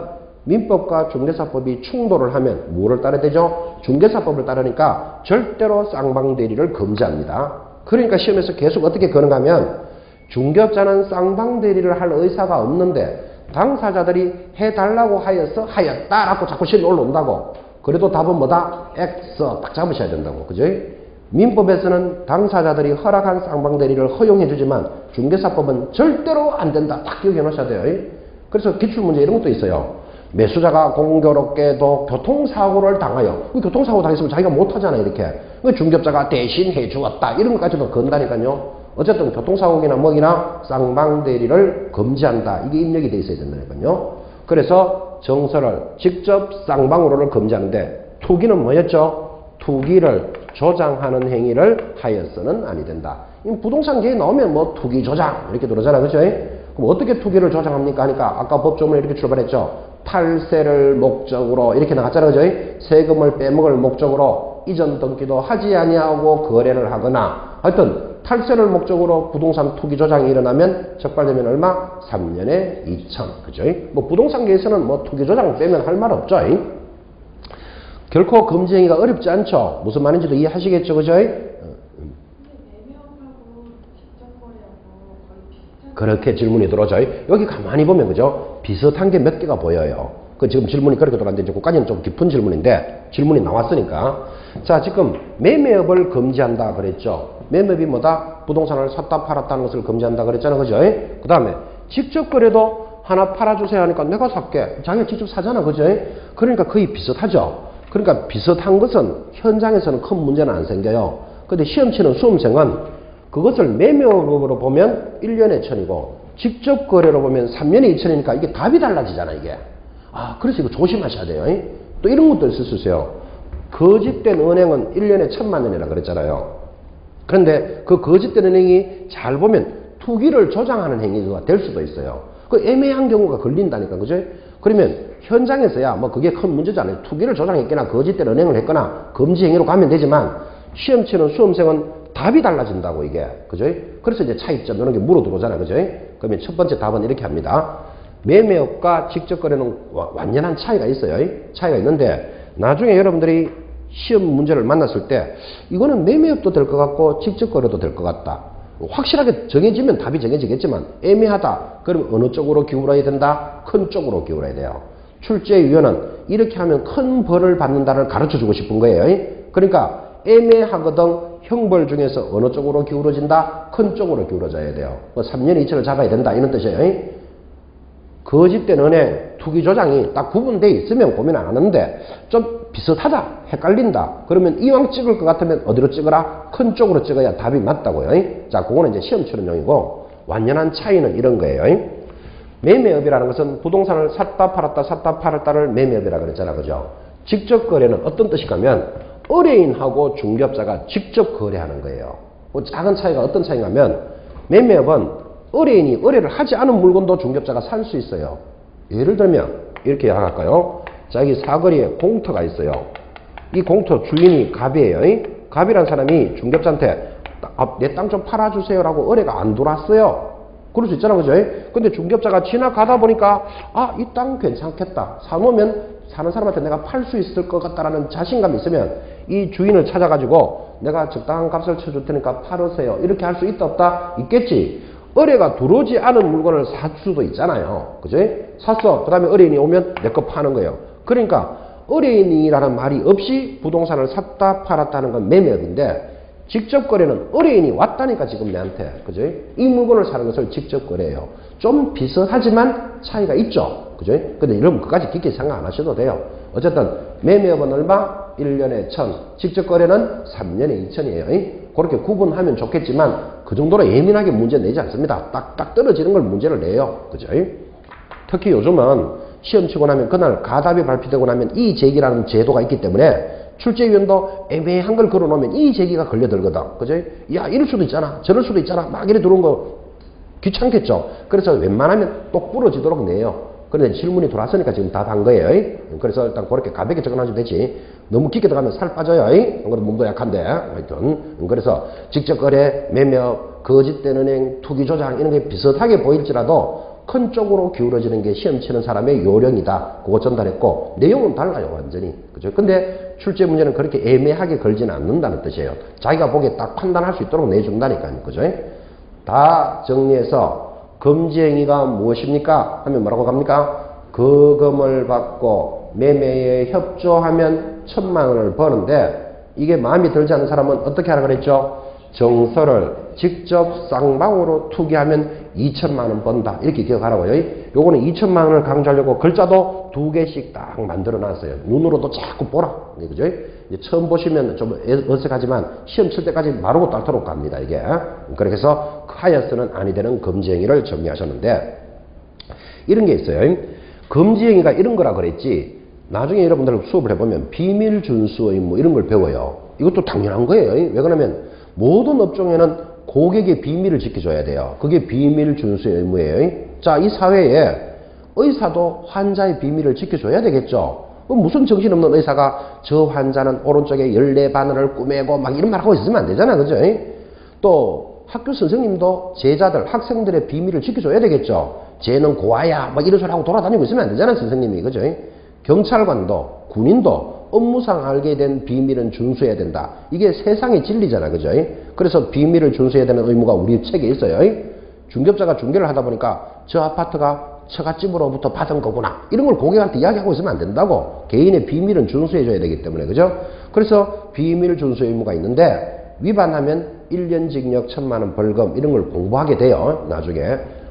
민법과 중개사법이 충돌을 하면 뭐를 따라야 되죠? 중개사법을 따르니까 절대로 쌍방대리를 금지합니다. 그러니까 시험에서 계속 어떻게 거는가 하면 중개업자는 쌍방대리를 할 의사가 없는데 당사자들이 해달라고 하였다라고 자꾸 시험에 올라온다고. 그래도 답은 뭐다? X 딱 잡으셔야 된다고. 그죠? 민법에서는 당사자들이 허락한 쌍방대리를 허용해주지만 중개사법은 절대로 안 된다. 딱 기억해 놓으셔야 돼요. 그래서 기출문제 이런 것도 있어요. 매수자가 공교롭게도 교통사고를 당하여, 교통사고 당했으면 자기가 못하잖아 이렇게. 중개업자가 대신 해주었다 이런 것까지도 건다니까요. 어쨌든 교통사고기나 뭐기나 쌍방대리를 금지한다. 이게 입력이 돼 있어야 된다니까요. 그래서 정서를 직접 쌍방으로를 금지하는데 투기는 뭐였죠? 투기를 조장하는 행위를 하여서는 아니 된다. 부동산계에 나오면 뭐 투기 조장 이렇게 들어오잖아요. 그죠? 그럼 어떻게 투기를 조장합니까? 하니까 아까 법조문에 이렇게 출발했죠. 탈세를 목적으로 이렇게 나갔잖아요. 그죠? 세금을 빼먹을 목적으로 이전 등기도 하지 아니하고 거래를 하거나 하여튼 탈세를 목적으로 부동산 투기 조장이 일어나면 적발되면 얼마? 3년에 2천. 그죠? 뭐 부동산계에서는 뭐 투기 조장 빼면 할 말 없죠. 결코 금지 행위가 어렵지 않죠. 무슨 말인지도 이해하시겠죠, 그죠? 그렇게 질문이 들어오죠. 여기 가만히 보면 그죠? 비슷한 게 몇 개가 보여요. 그 지금 질문이 그렇게 들어왔는데 그까지는 좀 깊은 질문인데 질문이 나왔으니까. 자, 지금 매매업을 금지한다 그랬죠. 매매업이 뭐다? 부동산을 샀다 팔았다는 것을 금지한다 그랬잖아, 그죠? 그 다음에 직접 거래도 하나 팔아주세요 하니까 내가 살게. 자기가 직접 사잖아, 그죠? 그러니까 거의 비슷하죠. 그러니까 비슷한 것은 현장에서는 큰 문제는 안 생겨요. 근데 시험 치는 수험생은 그것을 매매업으로 보면 1년에 1,000이고 직접 거래로 보면 3년에 2,000이니까 이게 답이 달라지잖아, 이게. 아, 그래서 이거 조심하셔야 돼요. 또 이런 것도 있을 수 있어요. 거짓된 은행은 1년에 1,000만 원이라 그랬잖아요. 그런데 그 거짓된 은행이 잘 보면 투기를 조장하는 행위가 될 수도 있어요. 그 애매한 경우가 걸린다니까, 그죠? 그러면 현장에서야 뭐 그게 큰 문제잖아요. 투기를 조장했거나 거짓된 은행을 했거나 금지 행위로 가면 되지만 시험 치는 수험생은 답이 달라진다고 이게. 그죠? 그래서 이제 차이점 이런 게 물어 들어오잖아요. 그죠? 그러면 첫 번째 답은 이렇게 합니다. 매매업과 직접 거래는 완연한 차이가 있어요. 차이가 있는데 나중에 여러분들이 시험 문제를 만났을 때 이거는 매매업도 될 것 같고 직접 거래도 될 것 같다. 확실하게 정해지면 답이 정해지겠지만 애매하다. 그럼 어느 쪽으로 기울어야 된다? 큰 쪽으로 기울어야 돼요. 출제위원은 이렇게 하면 큰 벌을 받는다를 가르쳐주고 싶은 거예요. 그러니까 애매하거든 형벌 중에서 어느 쪽으로 기울어진다? 큰 쪽으로 기울어져야 돼요. 3년에 2천을 잡아야 된다 이런 뜻이에요. 거짓된 은행, 투기 조장이 딱 구분되어 있으면 고민 안 하는데 좀 비슷하다, 헷갈린다. 그러면 이왕 찍을 것 같으면 어디로 찍어라? 큰 쪽으로 찍어야 답이 맞다고요. 자, 그거는 이제 시험 치는 용이고 완연한 차이는 이런 거예요. 매매업이라는 것은 부동산을 샀다 팔았다를 매매업이라고 그랬잖아, 그죠? 직접 거래는 어떤 뜻인가 하면 의뢰인하고 중개업자가 직접 거래하는 거예요. 그 작은 차이가 어떤 차이가 하면 매매업은 의뢰인이 의뢰를 하지 않은 물건도 중개업자가 살 수 있어요. 예를 들면 이렇게 할까요? 자, 여기 사거리에 공터가 있어요. 이 공터 주인이 갑이에요. 갑이란 사람이 중개업자한테 내 땅 좀 팔아주세요 라고 의뢰가 안 들어왔어요. 그럴 수 있잖아, 그죠? 근데 중개업자가 지나가다 보니까 이 땅 괜찮겠다. 사놓으면 사는 사람한테 내가 팔 수 있을 것 같다라는 자신감이 있으면 이 주인을 찾아가지고 내가 적당한 값을 쳐줄 테니까 팔으세요. 이렇게 할 수 있다 없다? 있겠지. 의뢰가 들어오지 않은 물건을 살 수도 있잖아요. 그죠? 샀어. 그 다음에 의뢰인이 오면 내 거 파는 거예요. 그러니까 의뢰인이라는 말이 없이 부동산을 샀다 팔았다는 건 매매업인데 직접 거래는 의뢰인이 왔다니까 지금 내한테. 그죠? 이 물건을 사는 것을 직접 거래해요. 좀 비슷하지만 차이가 있죠. 그죠? 근데 여러분 그까지 깊게 생각 안 하셔도 돼요. 어쨌든 매매업은 얼마? 1년에 1000. 직접 거래는 3년에 2000이에요. 그렇게 구분하면 좋겠지만 그 정도로 예민하게 문제 내지 않습니다. 딱딱 떨어지는 걸 문제를 내요. 그죠? 특히 요즘은 시험 치고 나면 그날 가답이 발표되고 나면 이의제기라는 제도가 있기 때문에 출제위원도 애매한 걸 걸어놓으면 이의제기가 걸려들거든. 그죠? 야, 이럴 수도 있잖아. 저럴 수도 있잖아. 막 이래 들어온 거 귀찮겠죠. 그래서 웬만하면 똑 부러지도록 내요. 그런데 질문이 들어왔으니까 지금 다 단 거예요. 그래서 일단 그렇게 가볍게 접근하시면 되지. 너무 깊게 들어가면 살 빠져요. 안 그래도 몸도 약한데. 하여튼. 그래서 직접 거래, 매매업, 거짓된 은행, 투기 조장 이런 게 비슷하게 보일지라도 큰 쪽으로 기울어지는 게 시험 치는 사람의 요령이다. 그거 전달했고 내용은 달라요. 완전히. 그죠? 근데 출제 문제는 그렇게 애매하게 걸지는 않는다는 뜻이에요. 자기가 보기에 딱 판단할 수 있도록 내준다니까요. 그죠? 다 정리해서 금지행위가 무엇입니까? 하면 뭐라고 갑니까? 거금을 받고 매매에 협조하면 1000만 원을 버는데 이게 마음에 들지 않는 사람은 어떻게 하라 그랬죠? 정서를 직접 쌍방으로 투기하면 2000만 원 번다. 이렇게 기억하라고요. 요거는 2000만 원을 강조하려고 글자도 2개씩 딱 만들어 놨어요. 눈으로도 자꾸 보라. 그죠? 이제 처음 보시면 좀 어색하지만 시험 칠 때까지 마르고 닳도록 갑니다. 이게. 그렇게 해서 하여서는 아니 되는 금지행위를 정리하셨는데 이런 게 있어요. 금지행위가 이런 거라 그랬지 나중에 여러분들 수업을 해보면 비밀 준수 의무 이런 걸 배워요. 이것도 당연한 거예요. 왜 그러냐면 모든 업종에는 고객의 비밀을 지켜줘야 돼요. 그게 비밀 준수의 의무예요. 자, 이 사회에 의사도 환자의 비밀을 지켜줘야 되겠죠. 무슨 정신없는 의사가 저 환자는 오른쪽에 14바늘을 꾸매고 막 이런 말 하고 있으면 안 되잖아. 그죠? 또 학교 선생님도 제자들, 학생들의 비밀을 지켜줘야 되겠죠. 쟤는 고아야 막 이런 소리 하고 돌아다니고 있으면 안 되잖아. 선생님이. 그죠? 경찰관도 군인도 업무상 알게 된 비밀은 준수해야 된다. 이게 세상의 진리잖아. 그죠? 그래서 비밀을 준수해야 되는 의무가 우리 책에 있어요. 중개업자가 중개를 하다 보니까 저 아파트가 처갓집으로부터 받은 거구나. 이런 걸 고객한테 이야기하고 있으면 안 된다고. 개인의 비밀은 준수해줘야 되기 때문에. 그죠? 그래서 비밀 준수 의무가 있는데 위반하면 1년 징역 1000만 원 벌금 이런 걸 공부하게 돼요. 나중에.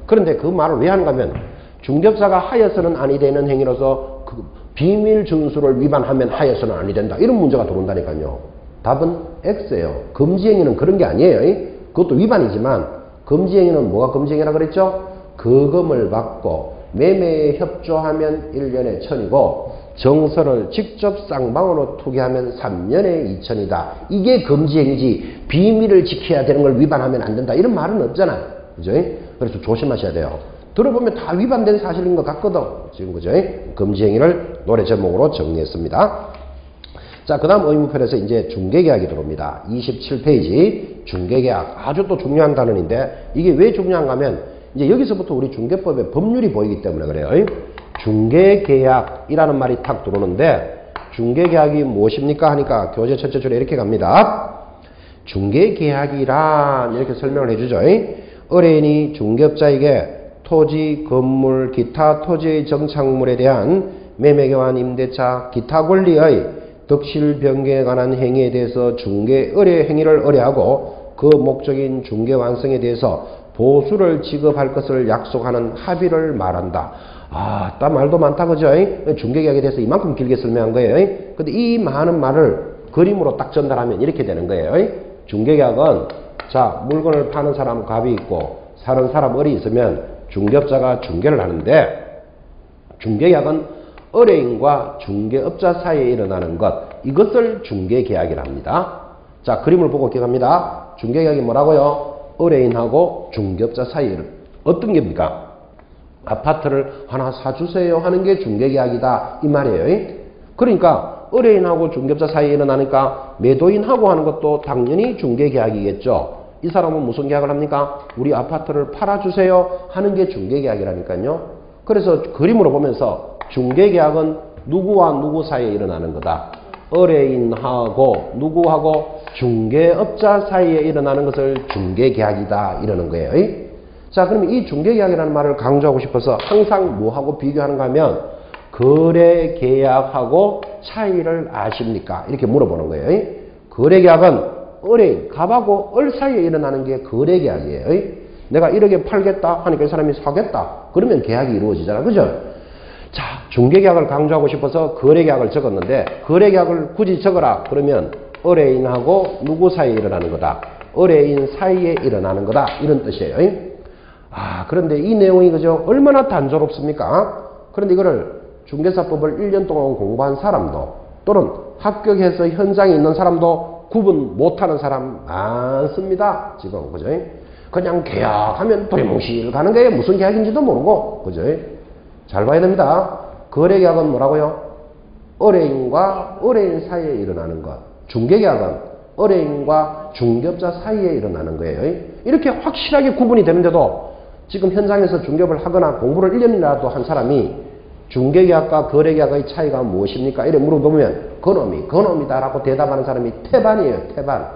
그런데 그 말을 왜 하는가 하면 중개업자가 하여서는 아니 되는 행위로서 그 비밀 준수를 위반하면 하여서는 아니 된다. 이런 문제가 들어온다니까요. 답은 X예요. 금지행위는 그런 게 아니에요. 그것도 위반이지만 금지행위는 뭐가 금지행위라 그랬죠? 거금을 받고 매매에 협조하면 1년에 1000이고 정서를 직접 쌍방으로 투기하면 3년에 2000이다. 이게 금지행위지 비밀을 지켜야 되는 걸 위반하면 안 된다. 이런 말은 없잖아. 그죠? 그래서 조심하셔야 돼요. 들어보면 다 위반된 사실인 것 같거든. 지금 그죠? 금지행위를 노래 제목으로 정리했습니다. 자, 그 다음 의무편에서 이제 중개계약이 들어옵니다. 27페이지 중개계약. 아주 또 중요한 단원인데 이게 왜 중요한가 하면 이제 여기서부터 우리 중개법의 법률이 보이기 때문에 그래요. 중개계약이라는 말이 탁 들어오는데 중개계약이 무엇입니까? 하니까 교재 첫째 줄에 이렇게 갑니다. 중개계약이란 이렇게 설명을 해주죠. 의뢰인이 중개업자에게 토지, 건물, 기타 토지의 정착물에 대한 매매교환, 임대차, 기타 권리의 덕실 변경에 관한 행위에 대해서 중개 의뢰 행위를 의뢰하고 그 목적인 중개 완성에 대해서 보수를 지급할 것을 약속하는 합의를 말한다. 아, 딱 말도 많다, 그죠? 중개계약에 대해서 이만큼 길게 설명한 거예요. 근데 이 많은 말을 그림으로 딱 전달하면 이렇게 되는 거예요. 중개계약은 자, 물건을 파는 사람 갑이 있고 사는 사람 을이 있으면 중개업자가 중개를 하는데 중개계약은 의뢰인과 중개업자 사이에 일어나는 것, 이것을 중개계약이라 합니다. 자, 그림을 보고 기억합니다. 중개계약이 뭐라고요? 의뢰인하고 중개업자 사이에 어떤 겁니까? 아파트를 하나 사주세요 하는 게 중개계약이다 이 말이에요. 그러니까 의뢰인하고 중개업자 사이에 일어나니까 매도인하고 하는 것도 당연히 중개계약이겠죠. 이 사람은 무슨 계약을 합니까? 우리 아파트를 팔아주세요 하는 게 중개계약이라니까요. 그래서 그림으로 보면서 중개계약은 누구와 누구 사이에 일어나는 거다. 의뢰인하고 누구하고 중개업자 사이에 일어나는 것을 중개계약이다 이러는 거예요. 자, 그러면 이 중개계약이라는 말을 강조하고 싶어서 항상 뭐하고 비교하는가 하면 거래계약하고 차이를 아십니까? 이렇게 물어보는 거예요. 거래계약은 의뢰인, 갑하고 을 사이에 일어나는 게 거래계약이에요. 내가 1억에 팔겠다 하니까 이 사람이 사겠다. 그러면 계약이 이루어지잖아. 그죠? 자, 중개계약을 강조하고 싶어서 거래계약을 적었는데 거래계약을 굳이 적어라. 그러면 의뢰인하고 누구 사이에 일어나는 거다. 의뢰인 사이에 일어나는 거다. 이런 뜻이에요. 아, 그런데 이 내용이 그죠? 얼마나 단조롭습니까? 그런데 이거를 중개사법을 1년 동안 공부한 사람도 또는 합격해서 현장에 있는 사람도 구분 못하는 사람 많습니다. 지금 그죠? 그냥 계약하면 두리뭉실 가는 게 무슨 계약인지도 모르고 그죠? 잘 봐야 됩니다. 거래계약은 뭐라고요? 의뢰인과 의뢰인 사이에 일어나는 것. 중개계약은 의뢰인과 중개업자 사이에 일어나는 거예요. 이렇게 확실하게 구분이 되는데도 지금 현장에서 중개업을 하거나 공부를 1년이라도 한 사람이 중개계약과 거래계약의 차이가 무엇입니까? 이래 물어보면 그놈이다라고 대답하는 사람이 태반이에요. 태반.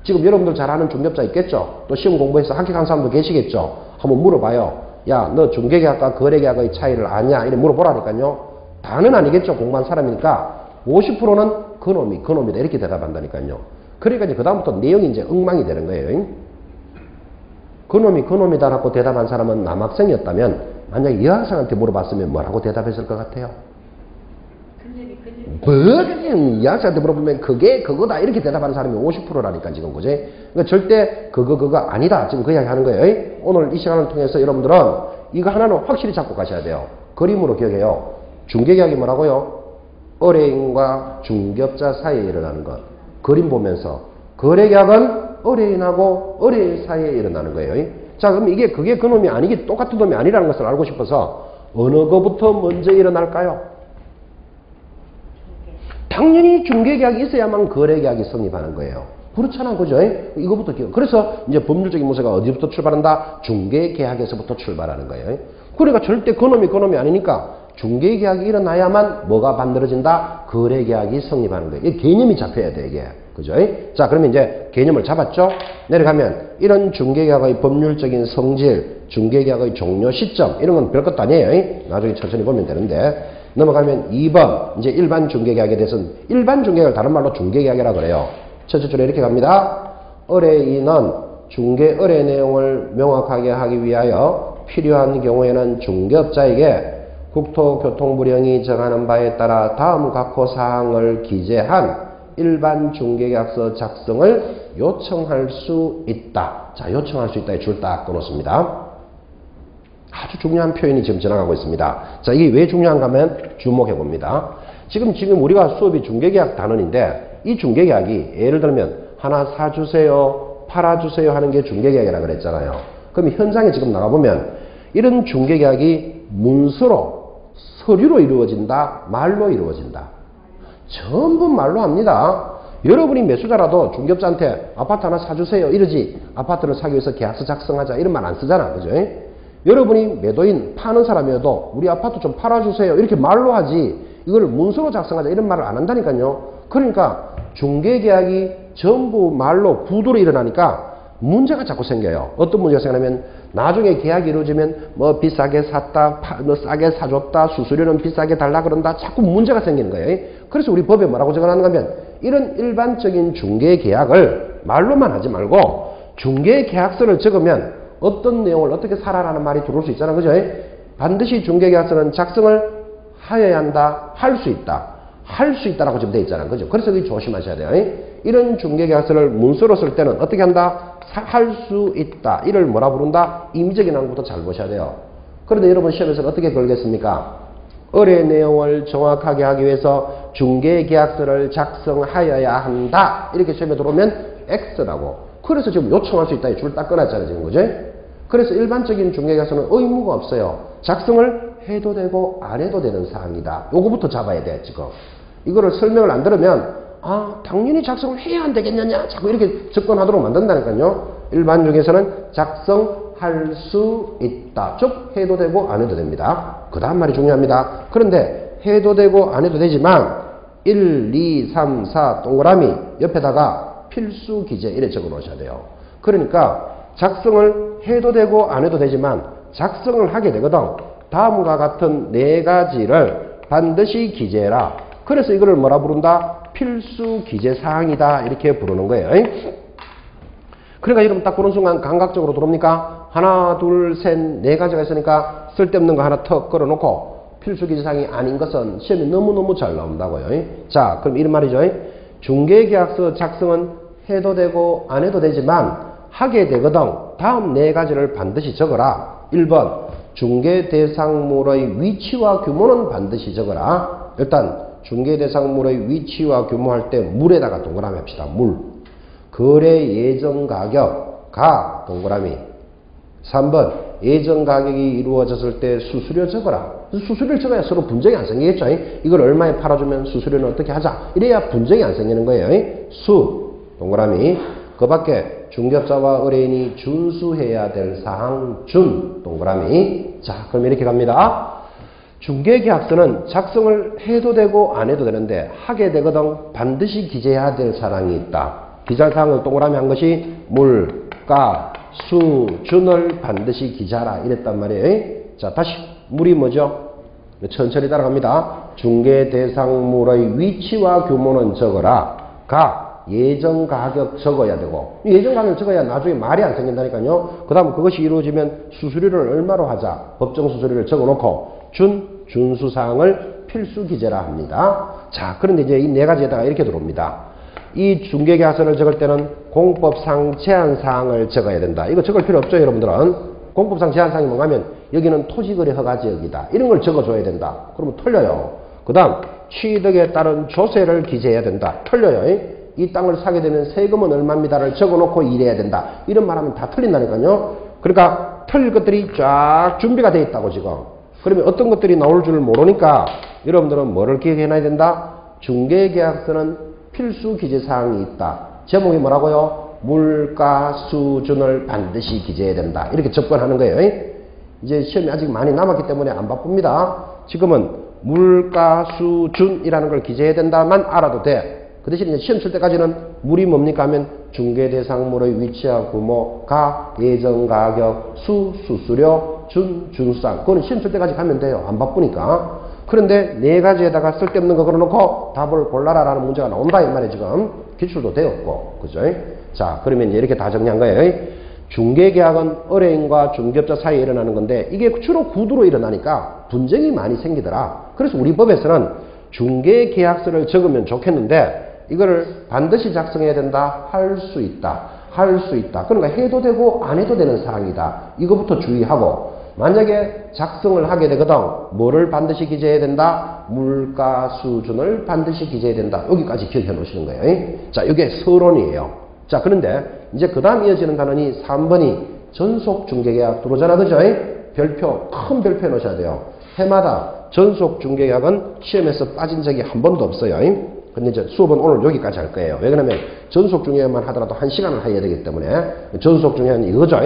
지금 여러분들 잘 아는 중개업자 있겠죠? 또 시험 공부해서 합격한 사람도 계시겠죠? 한번 물어봐요. 야, 너 중개계약과 거래계약의 차이를 아냐? 이래 물어보라니까요. 다는 아니겠죠. 공부한 사람이니까 50%는 그놈이다 이렇게 대답한다니까요. 그러니까 이제 그다음부터 내용이 이제 엉망이 되는 거예요. 그놈이다라고 대답한 사람은 남학생이었다면 만약에 여학생한테 물어봤으면 뭐라고 대답했을 것 같아요? 그냥 여학생한테 물어보면 그게 그거다 이렇게 대답하는 사람이 50%라니까 지금 그지? 그러니까 절대 그거 아니다 지금 그 이야기 하는 거예요. 오늘 이 시간을 통해서 여러분들은 이거 하나는 확실히 잡고 가셔야 돼요. 그림으로 기억해요. 중개계약이 뭐라고요? 의뢰인과 중개업자 사이에 일어나는 것. 그림 보면서 거래계약은 의뢰인하고 의뢰인 사이에 일어나는 거예요. 자, 그럼 그게 그놈이 아니기 똑같은 놈이 아니라는 것을 알고 싶어서 어느 거부터 먼저 일어날까요? 당연히 중개계약이 있어야만 거래계약이 성립하는 거예요. 그렇잖아, 그죠? 이거부터 그래서 이제 법률적인 문제가 어디부터 출발한다? 중개계약에서부터 출발하는 거예요. 그러니까 절대 그놈이 아니니까 중개계약이 일어나야만 뭐가 만들어진다? 거래계약이 성립하는 거예요. 이 개념이 잡혀야 돼, 이게. 그죠? 자, 그러면 이제 개념을 잡았죠? 내려가면 이런 중개계약의 법률적인 성질, 중개계약의 종료 시점 이런 건 별것도 아니에요. 나중에 천천히 보면 되는데 넘어가면 2번 이제 일반 중개계약에 대해서는 일반 중개계약을 다른 말로 중개계약이라고 그래요. 첫째 줄에 이렇게 갑니다. 의뢰인은 중개 의뢰 내용을 명확하게 하기 위하여 필요한 경우에는 중개업자에게 국토교통부령이 정하는 바에 따라 다음 각호 사항을 기재한 일반 중개계약서 작성을 요청할 수 있다. 자, 요청할 수 있다에 줄 딱 끊었습니다. 아주 중요한 표현이 지금 지나가고 있습니다. 자, 이게 왜 중요한가 하면 주목해 봅니다. 지금 우리가 수업이 중개계약 단원인데 이 중개계약이 예를 들면 하나 사주세요, 팔아주세요 하는 게 중개계약이라고 그랬잖아요. 그럼 현장에 지금 나가보면 이런 중개계약이 문서로 서류로 이루어진다, 말로 이루어진다. 전부 말로 합니다. 여러분이 매수자라도 중개업자한테 아파트 하나 사주세요 이러지 아파트를 사기 위해서 계약서 작성하자 이런 말 안 쓰잖아. 그죠? 여러분이 매도인 파는 사람이어도 우리 아파트 좀 팔아주세요 이렇게 말로 하지 이걸 문서로 작성하자 이런 말을 안 한다니까요. 그러니까 중개계약이 전부 말로 구두로 일어나니까 문제가 자꾸 생겨요. 어떤 문제가 생기냐면 나중에 계약이 이루어지면 뭐 비싸게 샀다, 뭐 싸게 사줬다, 수수료는 비싸게 달라 그런다. 자꾸 문제가 생기는 거예요. 그래서 우리 법에 뭐라고 적어놨는가 하면 이런 일반적인 중개계약을 말로만 하지 말고 중개계약서를 적으면 어떤 내용을 어떻게 살아라는 말이 들어올 수 있잖아. 그죠? 반드시 중개계약서는 작성을 하여야 한다, 할 수 있다. 할 수 있다라고 지금 되어 있잖아요. 그죠? 그래서 여기 조심하셔야 돼요. 이런 중개계약서를 문서로 쓸 때는 어떻게 한다? 할 수 있다. 이를 뭐라 부른다? 임의적인 항부터 잘 보셔야 돼요. 그런데 여러분 시험에서는 어떻게 걸겠습니까? 의뢰 내용을 정확하게 하기 위해서 중개계약서를 작성하여야 한다. 이렇게 시험에 들어오면 X라고. 그래서 지금 요청할 수 있다. 줄 딱 끊었잖아요. 지금 그죠? 그래서 일반적인 중개계약서는 의무가 없어요. 작성을 해도 되고 안 해도 되는 사항이다. 요거부터 잡아야 돼 지금. 이거를 설명을 안 들으면 당연히 작성을 해야 안 되겠느냐 자꾸 이렇게 접근하도록 만든다니까요. 일반 중에서는 작성할 수 있다. 즉 해도 되고 안 해도 됩니다. 그 다음 말이 중요합니다. 그런데 해도 되고 안 해도 되지만 1, 2, 3, 4 동그라미 옆에다가 필수 기재 이래 적어 놓으셔야 돼요. 그러니까 작성을 해도 되고 안 해도 되지만 작성을 하게 되거든. 다음과 같은 네 가지를 반드시 기재해라. 그래서 이거를 뭐라 부른다? 필수 기재 사항이다. 이렇게 부르는 거예요. 그러니까 여러분 딱 보는 순간 감각적으로 들어옵니까? 하나, 둘, 셋, 네 가지가 있으니까 쓸데없는 거 하나 턱 걸어놓고 필수 기재 사항이 아닌 것은 시험이 너무너무 잘 나온다고요. 자, 그럼 이런 말이죠. 중개계약서 작성은 해도 되고 안 해도 되지만 하게 되거든. 다음 네 가지를 반드시 적어라. 1번 중개대상물의 위치와 규모는 반드시 적어라. 일단 중개대상물의 위치와 규모할 때 물에다가 동그라미 합시다. 물. 거래 예정 가격 가 동그라미. 3번 예정 가격이 이루어졌을 때 수수료 적어라. 수수료를 적어야 서로 분쟁이 안 생기겠죠. 이걸 얼마에 팔아주면 수수료는 어떻게 하자. 이래야 분쟁이 안 생기는 거예요. 수 동그라미. 그 밖에 중개업자와 의뢰인이 준수해야 될 사항 준 동그라미. 자, 그럼 이렇게 갑니다. 중개계약서는 작성을 해도 되고 안 해도 되는데 하게 되거든 반드시 기재해야 될 사항이 있다. 기재할 사항을 동그라미 한 것이 물, 가, 수, 준을 반드시 기재하라 이랬단 말이에요. 자, 다시 물이 뭐죠? 천천히 따라갑니다. 중개대상물의 위치와 규모는 적어라. 가, 예정 가격 적어야 되고 예정 가격 적어야 나중에 말이 안 생긴다니까요. 그 다음 그것이 이루어지면 수수료를 얼마로 하자. 법정 수수료를 적어놓고 준수사항을 필수 기재라 합니다. 자, 그런데 이제 이 네 가지에다가 이렇게 들어옵니다. 이 중개계약서를 적을 때는 공법상 제한사항을 적어야 된다. 이거 적을 필요 없죠, 여러분들은. 공법상 제한사항이 뭔가 하면 여기는 토지거래 허가지역이다. 이런 걸 적어줘야 된다. 그러면 틀려요. 그 다음 취득에 따른 조세를 기재해야 된다. 틀려요. 이 땅을 사게 되면 세금은 얼마입니다를 적어놓고 일해야 된다. 이런 말하면 다 틀린다니까요. 그러니까 틀릴 것들이 쫙 준비가 되어 있다고 지금. 그러면 어떤 것들이 나올 줄 모르니까 여러분들은 뭐를 기억해놔야 된다? 중개계약서는 필수 기재사항이 있다. 제목이 뭐라고요? 물가 수준을 반드시 기재해야 된다. 이렇게 접근하는 거예요. 이제 시험이 아직 많이 남았기 때문에 안 바쁩니다. 지금은 물가 수준이라는 걸 기재해야 된다만 알아도 돼. 그 대신 이제 시험 칠 때까지는 물이 뭡니까 하면 중개대상물의 위치와 규모, 가, 예정 가격, 수, 수수료, 준수사항. 그거는 시험 칠 때까지 가면 돼요. 안 바쁘니까. 그런데 네 가지에다가 쓸데없는 거 걸어놓고 답을 골라라 라는 문제가 나온다 이 말이에요. 지금 기출도 되었고 그죠? 자, 그러면 이제 이렇게 다 정리한 거예요. 중개계약은 의뢰인과 중개업자 사이에 일어나는 건데 이게 주로 구두로 일어나니까 분쟁이 많이 생기더라. 그래서 우리 법에서는 중개계약서를 적으면 좋겠는데 이거를 반드시 작성해야 된다. 할 수 있다. 할 수 있다. 그러니까 해도 되고 안 해도 되는 사항이다. 이거부터 주의하고 만약에 작성을 하게 되거든 뭐를 반드시 기재해야 된다? 물가 수준을 반드시 기재해야 된다. 여기까지 기억해 놓으시는 거예요. 자, 이게 서론이에요. 자, 그런데 이제 그 다음 이어지는 단원이 3번이 전속중개계약 들어오잖아. 그죠? 별표, 큰 별표 해 놓으셔야 돼요. 해마다 전속중개계약은 시험에서 빠진 적이 한 번도 없어요. 근데 이제 수업은 오늘 여기까지 할 거예요. 왜 그러면 전속중개계약만 하더라도 1시간을 해야 되기 때문에 전속중개계약은 이거죠.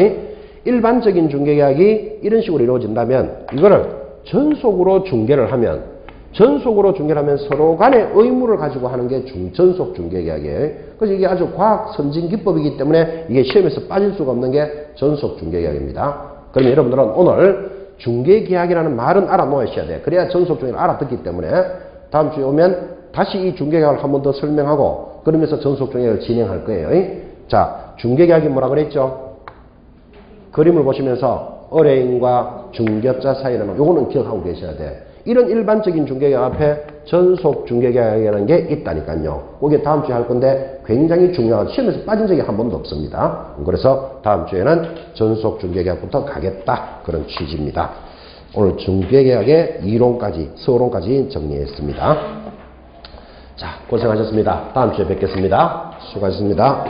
일반적인 중개계약이 이런 식으로 이루어진다면 이거를 전속으로 중개를 하면 서로 간의 의무를 가지고 하는 게 전속 중개계약이에요. 그래서 이게 아주 과학 선진 기법이기 때문에 이게 시험에서 빠질 수가 없는 게 전속 중개계약입니다. 그러면 여러분들은 오늘 중개계약이라는 말은 알아놓으셔야 돼. 그래야 전속 중개를 알아듣기 때문에 다음 주에 오면 다시 이 중개계약을 한 번 더 설명하고 그러면서 전속 중개를 진행할 거예요. 자, 중개계약이 뭐라 그랬죠? 그림을 보시면서 의뢰인과 중개업자 사이라는 요거는 기억하고 계셔야 돼. 이런 일반적인 중개계약 앞에 전속 중개계약이라는 게 있다니까요. 그게 다음 주에 할 건데 굉장히 중요한 시험에서 빠진 적이 한 번도 없습니다. 그래서 다음 주에는 전속 중개계약부터 가겠다. 그런 취지입니다. 오늘 중개계약의 이론까지 서론까지 정리했습니다. 자, 고생하셨습니다. 다음 주에 뵙겠습니다. 수고하셨습니다.